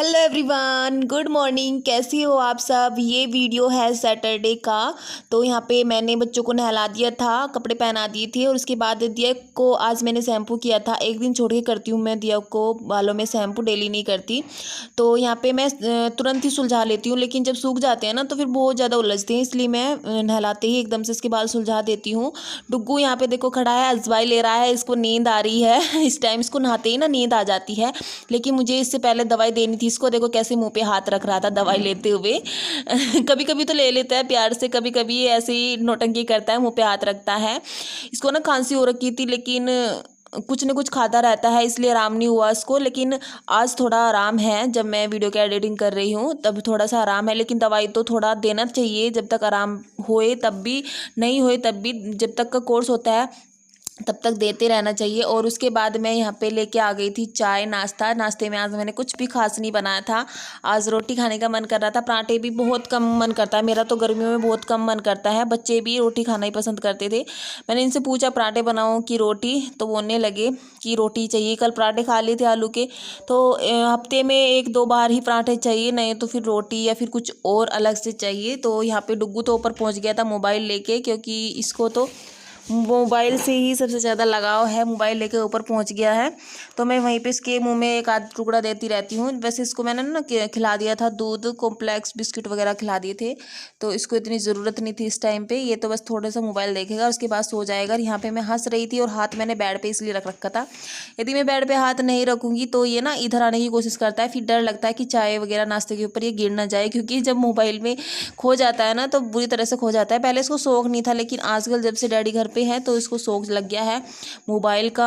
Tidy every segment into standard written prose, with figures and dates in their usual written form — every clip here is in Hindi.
Hello everyone, good morning. कैसी हो आप सब। ये वीडियो है सैटरडे का। तो यहाँ पे मैंने बच्चों को नहला दिया था, कपड़े पहना दिए थे और उसके बाद दिया को आज मैंने शैम्पू किया था। एक दिन छोड़ के करती हूँ मैं दिया को बालों में शैम्पू, डेली नहीं करती। तो यहाँ पे मैं तुरंत ही सुलझा लेती हूँ, लेकिन जब सूख जाते हैं ना तो फिर बहुत ज़्यादा उलझते हैं, इसलिए मैं नहलाते ही एकदम से इसके बाल सुलझा देती हूँ। डुग्गू यहाँ पे देखो खड़ा है, अजवाई ले रहा है, इसको नींद आ रही है। इस टाइम इसको नहाते ही ना नींद आ जाती है, लेकिन मुझे इससे पहले दवाई देनी थी इसको। देखो कैसे मुंह पे हाथ रख रहा था दवाई लेते हुए। कभी कभी तो ले लेता है प्यार से, कभी कभी ऐसे ही नौटंकी करता है, मुंह पे हाथ रखता है। इसको ना खांसी हो रखी थी, लेकिन कुछ न कुछ खाता रहता है, इसलिए आराम नहीं हुआ इसको। लेकिन आज थोड़ा आराम है, जब मैं वीडियो की एडिटिंग कर रही हूँ तब थोड़ा सा आराम है। लेकिन दवाई तो थोड़ा देना चाहिए, जब तक आराम होए तब भी, नहीं होए तब भी, जब तक का कोर्स होता है तब तक देते रहना चाहिए। और उसके बाद मैं यहाँ पे लेके आ गई थी चाय नाश्ता। नाश्ते में आज मैंने कुछ भी खास नहीं बनाया था, आज रोटी खाने का मन कर रहा था। पराठे भी बहुत कम मन करता है मेरा, तो गर्मियों में बहुत कम मन करता है। बच्चे भी रोटी खाना ही पसंद करते थे। मैंने इनसे पूछा पराठे बनाऊँ कि रोटी, तो बोलने लगे कि रोटी चाहिए। कल पराठे खा लिए थे आलू के, तो हफ्ते में एक दो बार ही पराठे चाहिए, नहीं तो फिर रोटी या फिर कुछ और अलग से चाहिए। तो यहाँ पे डुग्गू तो ऊपर पहुँच गया था मोबाइल लेके, क्योंकि इसको तो मोबाइल से ही सबसे ज़्यादा लगाव है, मोबाइल लेके ऊपर पहुंच गया है। तो मैं वहीं पे इसके मुंह में एक आध टुकड़ा देती रहती हूँ। वैसे इसको मैंने ना खिला दिया था, दूध कॉम्प्लेक्स बिस्किट वगैरह खिला दिए थे, तो इसको इतनी ज़रूरत नहीं थी इस टाइम पे। ये तो बस थोड़ा सा मोबाइल देखेगा, उसके बाद सो जाएगा। यहाँ पे मैं हंस रही थी और हाथ मैंने बेड पे इसलिए रख रखा था। यदि मैं बेड पे हाथ नहीं रखूँगी तो ये ना इधर आने की कोशिश करता है, फिर डर लगता है कि चाय वगैरह नाश्ते के ऊपर ये गिर ना जाए, क्योंकि जब मोबाइल में खो जाता है ना तो बुरी तरह से खो जाता है। पहले इसको शौक नहीं था, लेकिन आजकल जब से डैडी घर पे हैं तो इसको शौक लग गया है मोबाइल का।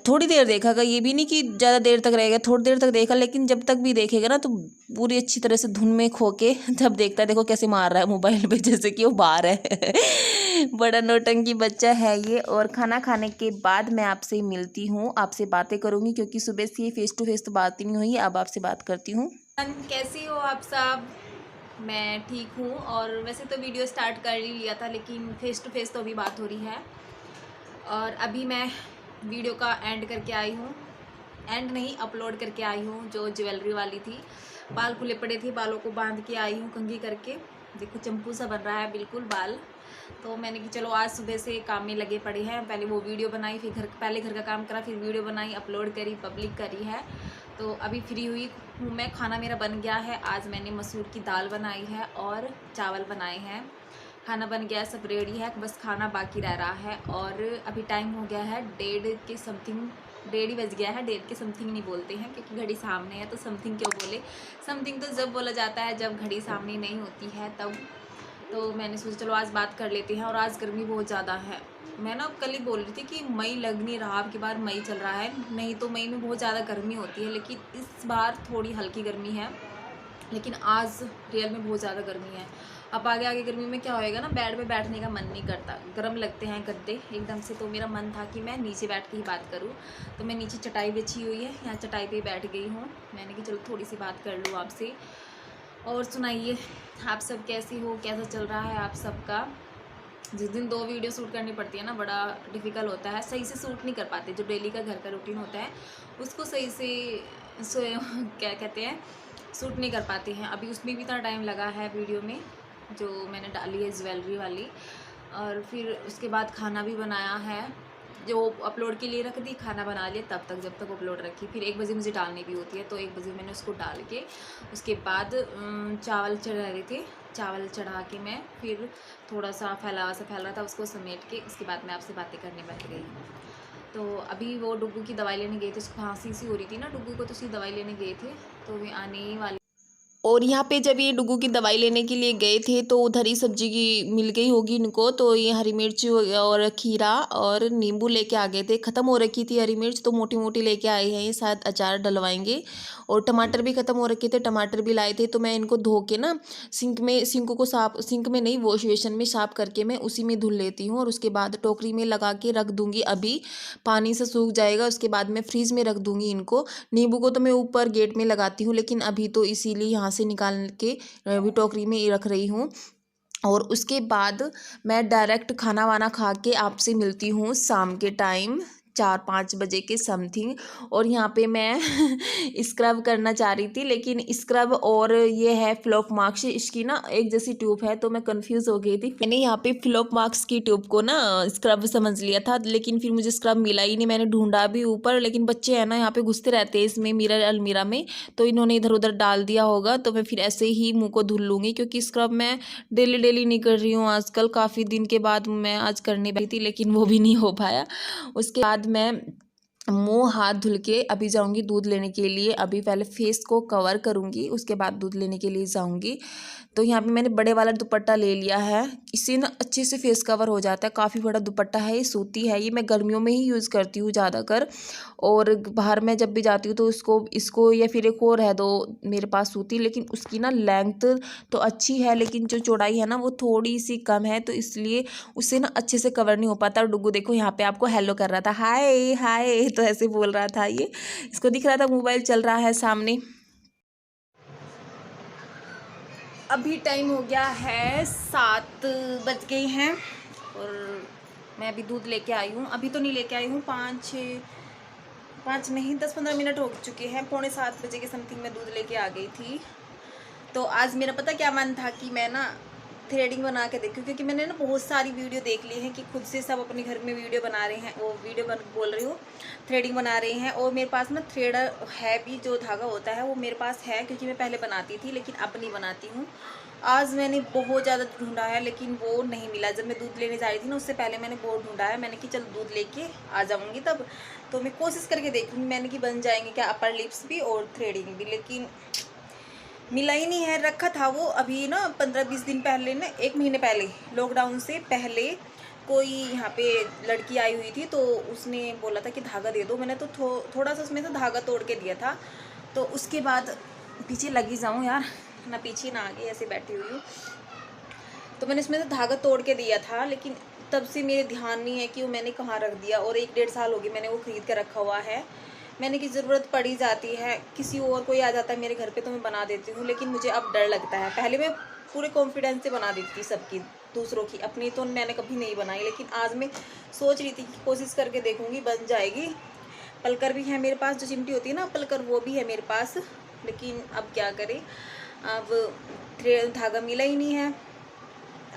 थोड़ी देर देखेगा, ये भी नहीं कि ज़्यादा देर तक रहेगा, थोड़ी देर तक देखा, लेकिन जब तक भी देखेगा ना तो पूरी अच्छी तरह से धुन में खो के जब देखता है, देखो कैसे मार रहा है मोबाइल पे, जैसे कि वो बाहर है। बड़ा नौटंकी बच्चा है ये। और खाना खाने के बाद मैं आपसे मिलती हूँ, आपसे बातें करूँगी, क्योंकि सुबह से फेस टू फेस तो बात ही नहीं हुई। अब आपसे बात करती हूँ। कैसी हो आप सब। मैं ठीक हूँ, और वैसे तो वीडियो स्टार्ट कर ही लिया था, लेकिन फेस टू फेस तो अभी बात हो रही है। और अभी मैं वीडियो का एंड करके आई हूँ, एंड नहीं अपलोड करके आई हूँ, जो ज्वेलरी वाली थी। बाल खुले पड़े थे, बालों को बांध के आई हूँ कंघी करके। देखो चंपू सा बन रहा है बिल्कुल बाल। तो मैंने कि चलो आज सुबह से काम में लगे पड़े हैं, पहले वो वीडियो बनाई, फिर पहले घर का काम करा, फिर वीडियो बनाई, अपलोड करी, पब्लिक करी है। तो अभी फ्री हुई हूँ मैं। खाना मेरा बन गया है। आज मैंने मसूर की दाल बनाई है और चावल बनाए हैं। खाना बन गया, सब रेडी है, बस खाना बाकी रह रहा है। और अभी टाइम हो गया है 1:30 के समथिंग, 1:30 बज गया है। 1:30 के समथिंग नहीं बोलते हैं, क्योंकि घड़ी सामने है, तो समथिंग क्यों बोले। समथिंग तो जब बोला जाता है जब घड़ी सामने नहीं होती है तब। तो मैंने सोचा चलो आज बात कर लेते हैं। और आज गर्मी बहुत ज़्यादा है। मैं ना कल ही बोल रही थी कि मई लग नहीं रहा, अब की बार मई चल रहा है, नहीं तो मई में बहुत ज़्यादा गर्मी होती है, लेकिन इस बार थोड़ी हल्की गर्मी है। लेकिन आज रियल में बहुत ज़्यादा गर्मी है। अब आगे आगे गर्मी में क्या होएगा ना, बेड पे बैठने का मन नहीं करता, गर्म लगते हैं गद्दे एकदम से। तो मेरा मन था कि मैं नीचे बैठ के ही बात करूं, तो मैं नीचे चटाई बिछी हुई है, यहाँ चटाई पे बैठ गई हूँ। मैंने कि चलो थोड़ी सी बात कर लूँ आपसे। और सुनाइए, आप सब कैसी हो, कैसा चल रहा है आप सबका। जिस दिन 2 वीडियो शूट करनी पड़ती है ना, बड़ा डिफ़िकल्ट होता है, सही से शूट नहीं कर पाते। जो डेली का घर का रूटीन होता है उसको सही से क्या कहते हैं, शूट नहीं कर पाते हैं। अभी उसमें भी इतना टाइम लगा है वीडियो में जो मैंने डाली है ज्वेलरी वाली। और फिर उसके बाद खाना भी बनाया है, जो अपलोड के लिए रख दी, खाना बना लिया तब तक, जब तक अपलोड रखी। फिर 1 बजे मुझे डालनी भी होती है, तो 1 बजे मैंने उसको डाल के उसके बाद चावल चढ़ा रहे थे, चावल चढ़ा के मैं फिर थोड़ा सा फैला रहा था, उसको समेट के उसके बाद मैं आपसे बातें करने बैठ गई। तो अभी वो डुग्गू की दवाई लेने गए थे, उसको खांसी सी हो रही थी ना डुग्गू को, तो उसकी दवाई लेने गए थे, तो वे आने वाले। और यहाँ पे जब ये डुग्गू की दवाई लेने के लिए गए थे तो उधर ही सब्जी की मिल गई होगी इनको, तो ये हरी मिर्च और खीरा और नींबू लेके आ गए थे। ख़त्म हो रखी थी हरी मिर्च, तो मोटी मोटी लेके आए हैं, ये शायद अचार डलवाएंगे। और टमाटर भी ख़त्म हो रखे थे, टमाटर भी लाए थे। तो मैं इनको धो के ना सिंक में नहीं, वॉश बेसिन में साफ करके मैं उसी में धुल लेती हूँ। और उसके बाद टोकरी में लगा के रख दूँगी, अभी पानी से सूख जाएगा, उसके बाद मैं फ्रीज़ में रख दूँगी इनको। नींबू को तो मैं ऊपर गेट में लगाती हूँ, लेकिन अभी तो इसीलिए यहाँ से निकाल के अभी टोकरी में रख रही हूँ। और उसके बाद मैं डायरेक्ट खाना वाना खा के आपसे मिलती हूँ शाम के टाइम। 4-5 बजे के समथिंग। और यहाँ पे मैं स्क्रब करना चाह रही थी, लेकिन स्क्रब और ये है फ्लॉप मार्क्स, इसकी ना एक जैसी ट्यूब है, तो मैं कंफ्यूज हो गई थी। मैंने यहाँ पे फ्लॉप मार्क्स की ट्यूब को ना स्क्रब समझ लिया था, लेकिन फिर मुझे स्क्रब मिला ही नहीं। मैंने ढूंढा भी ऊपर, लेकिन बच्चे हैं ना यहाँ पे घुसते रहते हैं इसमें मिरर अलमीरा में, तो इन्होंने इधर उधर डाल दिया होगा। तो मैं फिर ऐसे ही मुँह को धुल लूँगी, क्योंकि स्क्रब मैं डेली डेली नहीं कर रही हूँ आजकल। काफ़ी दिन के बाद मैं आज करने बैठी थी, लेकिन वो भी नहीं हो पाया। उसके बाद मैं मुंह हाथ धुल के अभी जाऊंगी दूध लेने के लिए। अभी पहले फेस को कवर करूंगी, उसके बाद दूध लेने के लिए जाऊंगी। तो यहाँ पे मैंने बड़े वाला दुपट्टा ले लिया है, इससे ना अच्छे से फेस कवर हो जाता है। काफ़ी बड़ा दुपट्टा है, ये सूती है, ये मैं गर्मियों में ही यूज़ करती हूँ ज़्यादातर। और बाहर मैं जब भी जाती हूँ तो इसको या फिर एक और है दो मेरे पास सूती, लेकिन उसकी ना लेंथ तो अच्छी है, लेकिन जो चौड़ाई है ना वो थोड़ी सी कम है, तो इसलिए उससे ना अच्छे से कवर नहीं हो पाता। और डुगू देखो यहाँ पे आपको हेलो कर रहा था, हाय हाय, तो ऐसे बोल रहा था। ये इसको दिख रहा था मोबाइल चल रहा है सामने। अभी टाइम हो गया है 7 बज गए हैं, और मैं अभी दूध लेके आई हूँ। अभी तो नहीं लेके आई हूँ, 5 नहीं 10-15 मिनट हो चुके हैं। 6:45 बजे के समथिंग मैं दूध लेके आ गई थी। तो आज मेरा पता क्या मन था कि मैं ना थ्रेडिंग बना के देखूँ, क्योंकि मैंने ना बहुत सारी वीडियो देख ली है कि खुद से सब अपने घर में वीडियो बना रहे हैं, वो वीडियो बोल रही हूँ, थ्रेडिंग बना रहे हैं। और मेरे पास ना थ्रेडर है भी, जो धागा होता है वो मेरे पास है, क्योंकि मैं पहले बनाती थी लेकिन अब नहीं बनाती हूँ। आज मैंने बहुत ज़्यादा ढूंढा है, लेकिन वो नहीं मिला। जब मैं दूध लेने जा रही थी ना, उससे पहले मैंने बहुत ढूंढा है। मैंने कि चल दूध लेके आ जाऊँगी तब, तो मैं कोशिश करके देखूँगी मैंने कि बन जाएंगे क्या अपर लिप्स भी और थ्रेडिंग भी, लेकिन मिला ही नहीं है। रखा था वो अभी ना 15-20 दिन पहले ना, 1 महीने पहले, लॉकडाउन से पहले कोई यहाँ पे लड़की आई हुई थी, तो उसने बोला था कि धागा दे दो। मैंने तो थोड़ा सा उसमें से धागा तोड़ के दिया था। तो उसके बाद पीछे लगी जाऊँ यार, ना पीछे ना आगे, ऐसे बैठी हुई हूँ। तो मैंने इसमें से धागा तोड़ के दिया था, लेकिन तब से मेरे ध्यान नहीं है कि वो मैंने कहाँ रख दिया। और 1-1.5 साल हो गए मैंने वो ख़रीद कर रखा हुआ है। मैंने की ज़रूरत पड़ी जाती है, किसी और कोई आ जाता है मेरे घर पे तो मैं बना देती हूँ, लेकिन मुझे अब डर लगता है। पहले मैं पूरे कॉन्फिडेंस से बना देती थी सबकी, दूसरों की, अपनी तो मैंने कभी नहीं बनाई। लेकिन आज मैं सोच रही थी कि कोशिश करके देखूँगी बन जाएगी। पलकर भी है मेरे पास, जो चिमटी होती है ना पलकर, वो भी है मेरे पास, लेकिन अब क्या करें, अब धागा मिला ही नहीं है।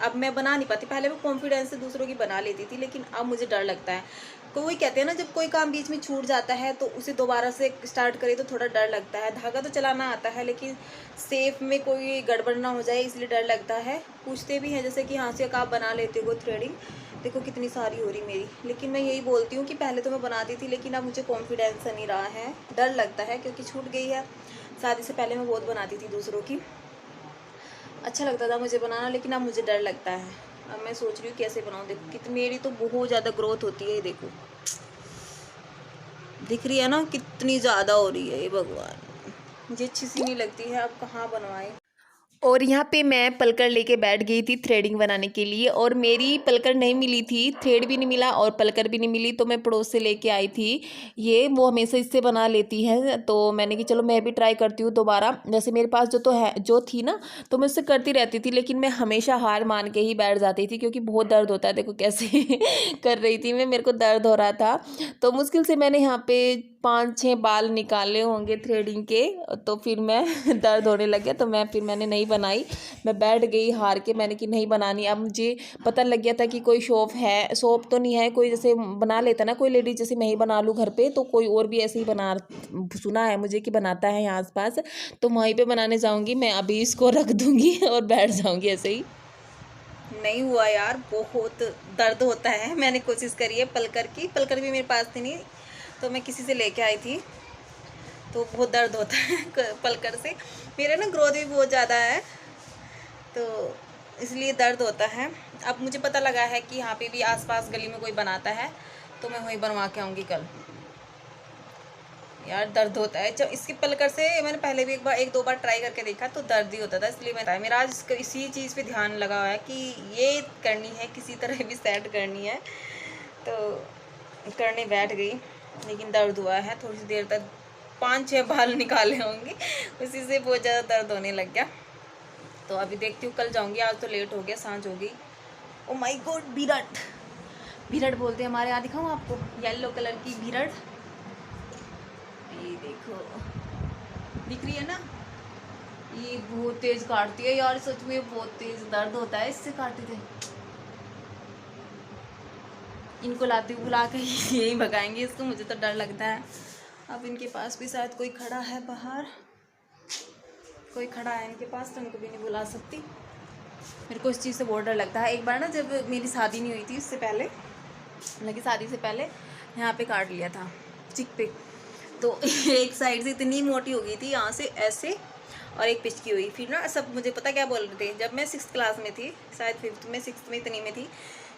अब मैं बना नहीं पाती। पहले मैं कॉन्फिडेंस से दूसरों की बना लेती थी, लेकिन अब मुझे डर लगता है। कोई कहते हैं ना, जब कोई काम बीच में छूट जाता है तो उसे दोबारा से स्टार्ट करे तो थोड़ा डर लगता है। धागा तो चलाना आता है, लेकिन सेफ में कोई गड़बड़ ना हो जाए इसलिए डर लगता है। पूछते भी हैं जैसे कि हाँ से आप बना लेते हो थ्रेडिंग, देखो कितनी सारी हो रही मेरी। लेकिन मैं यही बोलती हूँ कि पहले तो मैं बनाती थी, लेकिन अब मुझे कॉन्फिडेंस नहीं रहा है, डर लगता है, क्योंकि छूट गई है। शादी से पहले मैं बहुत बनाती थी दूसरों की, अच्छा लगता था मुझे बनाना, लेकिन अब मुझे डर लगता है। अब मैं सोच रही हूँ कैसे बनाऊँ। देखो कितनी मेरी तो बहुत ज़्यादा ग्रोथ होती है, देखो दिख रही है ना कितनी ज़्यादा हो रही है। ये भगवान, मुझे अच्छी सी नहीं लगती है, अब कहाँ बनवाएं। और यहाँ पे मैं पलकर लेके बैठ गई थी थ्रेडिंग बनाने के लिए, और मेरी पलकर नहीं मिली थी, थ्रेड भी नहीं मिला और पलकर भी नहीं मिली। तो मैं पड़ोस से लेके आई थी ये, वो हमेशा इससे बना लेती है, तो मैंने कि चलो मैं भी ट्राई करती हूँ दोबारा। जैसे मेरे पास जो थी ना, तो मैं उससे करती रहती थी, लेकिन मैं हमेशा हार मान के ही बैठ जाती थी, क्योंकि बहुत दर्द होता है। देखो कैसे कर रही थी मैं, मेरे को दर्द हो रहा था। तो मुश्किल से मैंने यहाँ पे 5-6 बाल निकाले होंगे थ्रेडिंग के, तो फिर मैं दर्द होने लग गया, तो मैंने नहीं बनाई। मैं बैठ गई हार के, मैंने कि नहीं बनानी। अब मुझे पता लग गया था कि कोई शॉप तो नहीं है, कोई जैसे बना लेता ना कोई लेडीज, जैसे मैं ही बना लूँ घर पे, तो कोई और भी ऐसे ही सुना है मुझे कि बनाता है यहाँ आस-पास, तो वहीं पे बनाने जाऊँगी। मैं अभी इसको रख दूँगी और बैठ जाऊँगी ऐसे ही। नहीं हुआ यार, बहुत दर्द होता है। मैंने कोशिश करी है पलकर भी मेरे पास थी नहीं, तो मैं किसी से लेके आई थी, तो बहुत दर्द होता है पलकर से। मेरा ना ग्रोथ भी बहुत ज़्यादा है, तो इसलिए दर्द होता है। अब मुझे पता लगा है कि यहाँ पे भी आसपास गली में कोई बनाता है, तो मैं वहीं बनवा के आऊँगी कल। यार दर्द होता है जब इसकी पलकर से, मैंने पहले भी 1-2 बार ट्राई करके देखा तो दर्द ही होता था, इसलिए मेरा आज इसी चीज़ पे ध्यान लगा हुआ है कि ये करनी है, किसी तरह भी सेट करनी है। तो करने बैठ गई, लेकिन दर्द हुआ है थोड़ी सी देर तक। 5-6 बाल निकाले होंगे, उसी से बहुत ज़्यादा दर्द होने लग गया। तो अभी देखती हूँ, कल जाऊँगी, आज तो लेट हो गया, सांझ हो गई। ओ माय गॉड विराट, भिरड़ बोलते हैं हमारे यहाँ। दिखाऊँ आपको येलो कलर की भिरड़, ये देखो दिख रही है ना। ये बहुत तेज काटती है यार, सच में बहुत तेज दर्द होता है इससे काटते थे। इनको लाते बुला कर यही भगाएंगे इसको, मुझे तो डर लगता है। अब इनके पास भी शायद कोई खड़ा है बाहर, कोई खड़ा है इनके पास, तो उनको भी नहीं बुला सकती। मेरे को इस चीज़ से बहुत डर लगता है। एक बार ना जब मेरी शादी नहीं हुई थी, उससे पहले, मतलब कि शादी से पहले यहाँ पे काट लिया था चिक पे, तो एक साइड से इतनी मोटी हो गई थी यहाँ से ऐसे, और एक पिचकी हुई। फिर ना सब मुझे पता क्या बोल रहे थे, जब मैं 6th क्लास में थी, शायद 5th में 6th में इतनी में थी,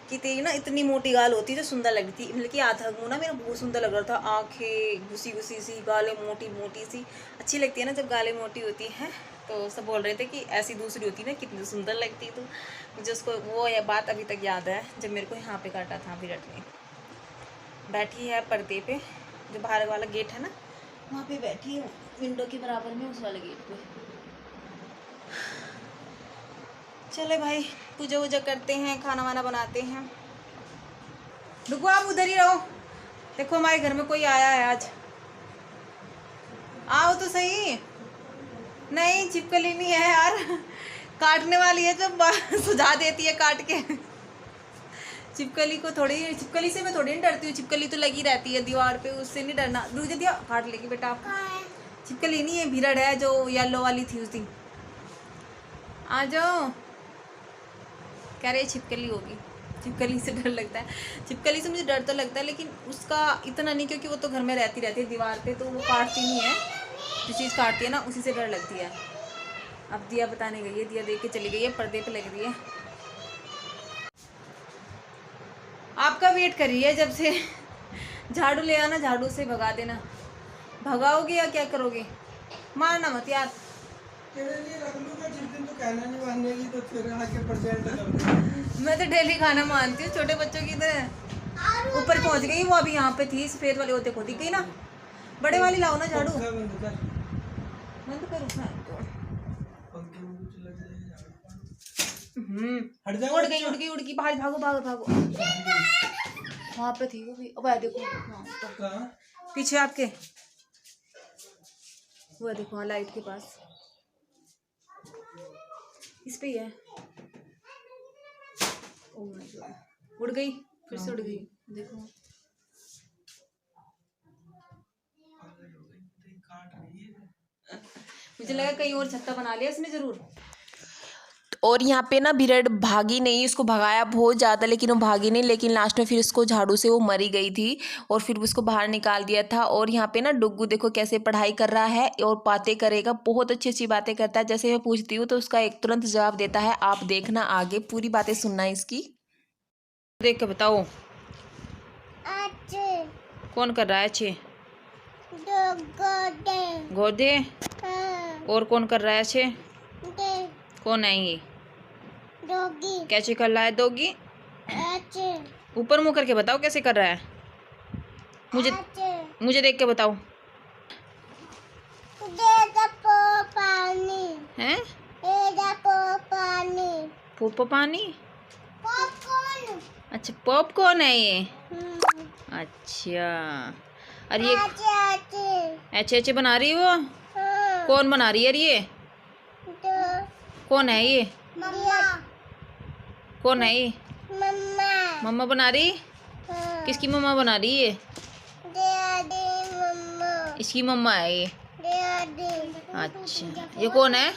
कि तेरी ना इतनी मोटी गाल होती है जो सुंदर लगती थी। मतलब कि आधा मुँह ना मेरा बहुत सुंदर लग रहा था, आंखें घुसी घुसी सी, गालें मोटी मोटी सी, अच्छी लगती है ना जब गालें मोटी होती हैं। तो सब बोल रहे थे कि ऐसी दूसरी होती ना कितनी सुंदर लगती। तो मुझे उसको वो ये बात अभी तक याद है, जब मेरे को यहाँ पे काटा था। विराट में बैठी है पर्दे पे, जो बाहर वाला गेट है ना, वहाँ पे बैठी हूँ विंडो के बराबर में, उस वाले गेट पे। चले भाई पूजा वूजा करते हैं, खाना वाना बनाते हैं। रुको आप उधर ही रहो, देखो हमारे घर में कोई आया है आज। आओ तो सही। नहीं छिपकली नहीं है यार, काटने वाली है, जो सुझा देती है काट के। छिपकली को थोड़ी, छिपकली से मैं थोड़ी नहीं डरती हूँ, छिपकली तो लगी रहती है दीवार पे, उससे नहीं डरना। रुक जा दिया, काट लेगी बेटा आप। छिपकली नहीं है, भिरड़ है जो येलो वाली थी उसी। आ जाओ। कह रहे छिपकली होगी, छिपकली से डर लगता है। छिपकली से मुझे डर तो लगता है, लेकिन उसका इतना नहीं, क्योंकि वो तो घर में रहती है दीवार पे, तो वो काटती नहीं है। जो चीज़ काटती है ना उसी से डर लगती है। अब दिया बताने गई है, दिया देख के चली गई है, पर्दे पे लग रही है। आपका वेट कर रही है जब से। झाड़ू ले आना, झाड़ू से भगा देना। भगाओगे या क्या करोगे? मारना मत यार। तेरे लिए रख लूंगा, जिस दिन तो कहना नहीं मानेगी तो फिर आके प्रेजेंट कर दूंगा। मैं तो डेली खाना मानती हूँ, छोटे बच्चों की तरह। ऊपर पहुँच गई वो, अभी यहाँ पे थी सफेद वाले होते को दिख गई ना। बड़े वाली लाओ ना झाड़ू। बंद कर उसमें। उड़ गई उड़ गई उड़ गई, बाहर भागो भागो भागो। वहाँ पे थी वो भी, अब देखो पीछे आपके, वो देखो वहाँ लाइट के पास, इस पे ही है। ओह माय गॉड, उड़ गई, फिर से उड़ गई, देखो। मुझे लगा कहीं और छत्ता बना लिया इसने जरूर। और यहाँ पे ना भिरड़ भागी नहीं, उसको भगाया बहुत ज़्यादा, लेकिन वो भागी नहीं, लेकिन लास्ट में फिर उसको झाड़ू से वो मरी गई थी, और फिर उसको बाहर निकाल दिया था। और यहाँ पे ना डुग्गू देखो कैसे पढ़ाई कर रहा है और बातें करेगा, बहुत अच्छी अच्छी बातें करता है। जैसे मैं पूछती हूँ तो उसका एक तुरंत जवाब देता है। आप देखना आगे पूरी बातें सुनना इसकी। देख के बताओ कौन कर रहा है अच्छे? गोदे। और कौन कर रहा है अच्छे? कौन है ये? डॉगी। कैसे कर रहा है डॉगी? ऊपर मुंह करके बताओ कैसे कर रहा है, मुझे देख के बताओ। पानी है, पोपो पानी। अच्छा पॉपकॉर्न है ये। अच्छा, और ये अच्छे अच्छे बना रही हो? कौन बना रही है ये? कौन है ये? कौन है ये? मम्मा बना रही? किसकी मम्मा बना रही है? इसकी मम्मा है ये। अच्छा ये कौन है?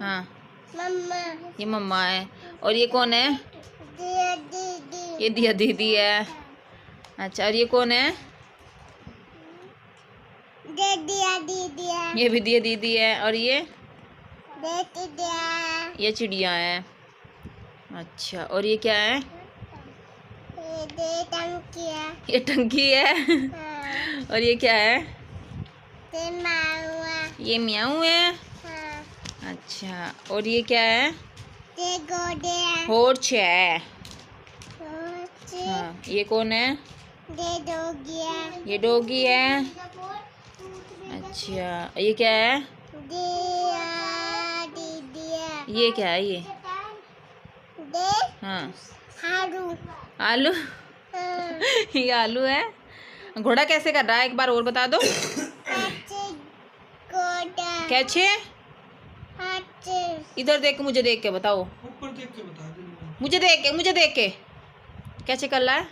हाँ ये मम्मा है। और ये कौन है? ये दिया दीदी है। अच्छा और ये कौन है? ये भी दिया दीदी है। और ये चिड़िया है। अच्छा और ये क्या है? ये टंकी है। और ये क्या है? ये म्याऊ है। अच्छा और ये क्या है? हॉर्स है। हाँ ये कौन है? ये डॉगी है। अच्छा ये क्या है? ये क्या है ये? हाँ आलू ये आलू है। घोड़ा कैसे कर रहा है, एक बार और बता दो। कैसे? इधर देख के, मुझे देख के बताओ। ऊपर देख के बता दो। मुझे देख के कैसे कर रहा है?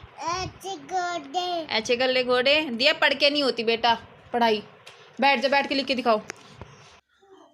ऐसे कर ले घोड़े। दिया पढ़ के नहीं होती बेटा पढ़ाई, बैठ जा, बैठ के लिख के दिखाओ।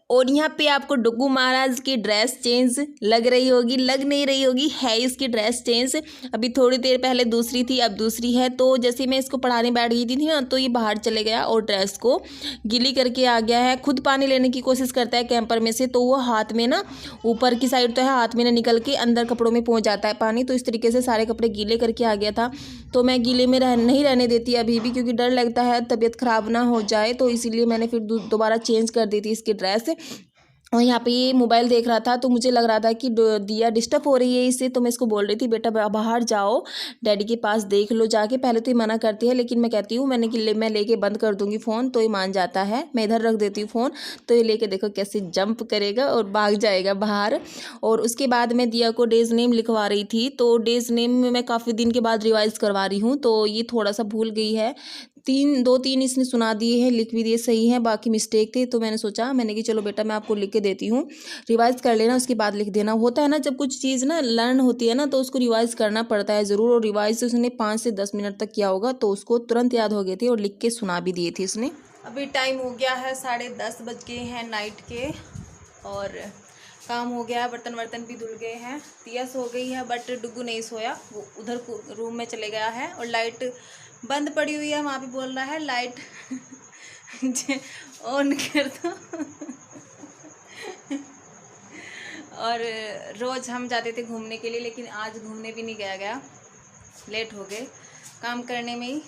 और यहाँ पे आपको डुग्गू महाराज की ड्रेस चेंज लग रही होगी, लग नहीं रही होगी, है इसकी ड्रेस चेंज। अभी थोड़ी देर पहले दूसरी थी, अब दूसरी है। तो जैसे मैं इसको पढ़ाने बैठ गई थी ना, तो ये बाहर चले गया और ड्रेस को गीली करके आ गया है। खुद पानी लेने की कोशिश करता है कैंपर में से, तो वो हाथ में ना, ऊपर की साइड तो है, हाथ में ना निकल के अंदर कपड़ों में पहुँच जाता है पानी। तो इस तरीके से सारे कपड़े गीले करके आ गया था। तो मैं गीले में नहीं रहने देती अभी भी, क्योंकि डर लगता है तबीयत ख़राब ना हो जाए। तो इसीलिए मैंने फिर दोबारा चेंज कर दी थी इसकी ड्रेस। और यहाँ पे ये मोबाइल देख रहा था, तो मुझे लग रहा था कि दिया डिस्टर्ब हो रही है इससे। तो मैं इसको बोल रही थी, बेटा बाहर जाओ, डैडी के पास देख लो जाके। पहले तो ये मना करती है, लेकिन मैं कहती हूँ मैं लेके बंद कर दूँगी फ़ोन, तो ये मान जाता है। मैं इधर रख देती हूँ फ़ोन, तो ये लेके देखो कैसे जंप करेगा और भाग जाएगा बाहर। और उसके बाद मैं दिया को डेज़ नेम लिखवा रही थी। तो डेज़ नेम में मैं काफ़ी दिन के बाद रिवाइज़ करवा रही हूँ, तो ये थोड़ा सा भूल गई है। 2-3 इसने सुना दिए हैं, लिख भी दिए सही हैं, बाकी मिस्टेक थे। तो मैंने कि चलो बेटा मैं आपको लिख के देती हूँ, रिवाइज़ कर लेना, उसके बाद लिख देना। होता है ना, जब कुछ चीज़ ना लर्न होती है ना, तो उसको रिवाइज़ करना पड़ता है ज़रूर। और रिवाइज़ उसने 5 से 10 मिनट तक किया होगा, तो उसको तुरंत याद हो गए थे और लिख के सुना भी दिए थे इसने। अभी टाइम हो गया है 10:30 बज गए हैं नाइट के, और काम हो गया, बर्तन वर्तन भी धुल गए हैं। दिया सो गई है, बट डुग्गू नहीं सोया, वो उधर रूम में चले गया है। और लाइट बंद पड़ी हुई है, वहाँ पे बोल रहा है लाइट ऑन कर दो। और रोज़ हम जाते थे घूमने के लिए, लेकिन आज घूमने भी नहीं गया, लेट हो गए काम करने में ही।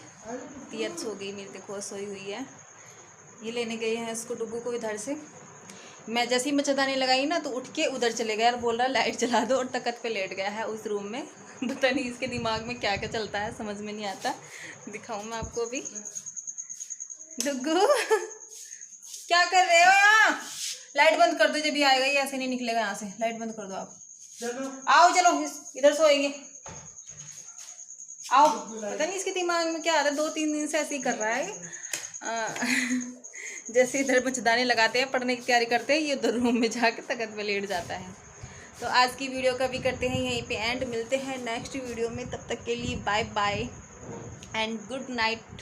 तियत सो गई मेरी, देखो सोई हुई है। ये लेने गए हैं इसको, डुग्गू को, इधर से। मैं जैसे ही मच्छरदानी लगाई ना, तो उठ के उधर चले गया और बोल रहा लाइट जला दो, और तख्त पे लेट गया है उस रूम में। पता नहीं इसके दिमाग में क्या क्या चलता है, समझ में नहीं आता। दिखाऊं मैं आपको भी। डुग्गू क्या कर रहे हो यहाँ? लाइट बंद कर दो, जब भी आएगा ये ऐसे नहीं निकलेगा यहाँ से। लाइट बंद कर दो आप। चलो आओ, चलो इधर सोएंगे, आओ। पता नहीं इसके दिमाग में क्या आता है, 2-3 दिन से ऐसे ही कर रहा है। जैसे इधर मच्छरदानी लगाते हैं, पढ़ने की तैयारी करते हैं, ये उधर रूम में जाके तख्त पे लेट जाता है। तो आज की वीडियो का भी करते हैं यहीं पे एंड। मिलते हैं नेक्स्ट वीडियो में, तब तक के लिए bye bye and good night.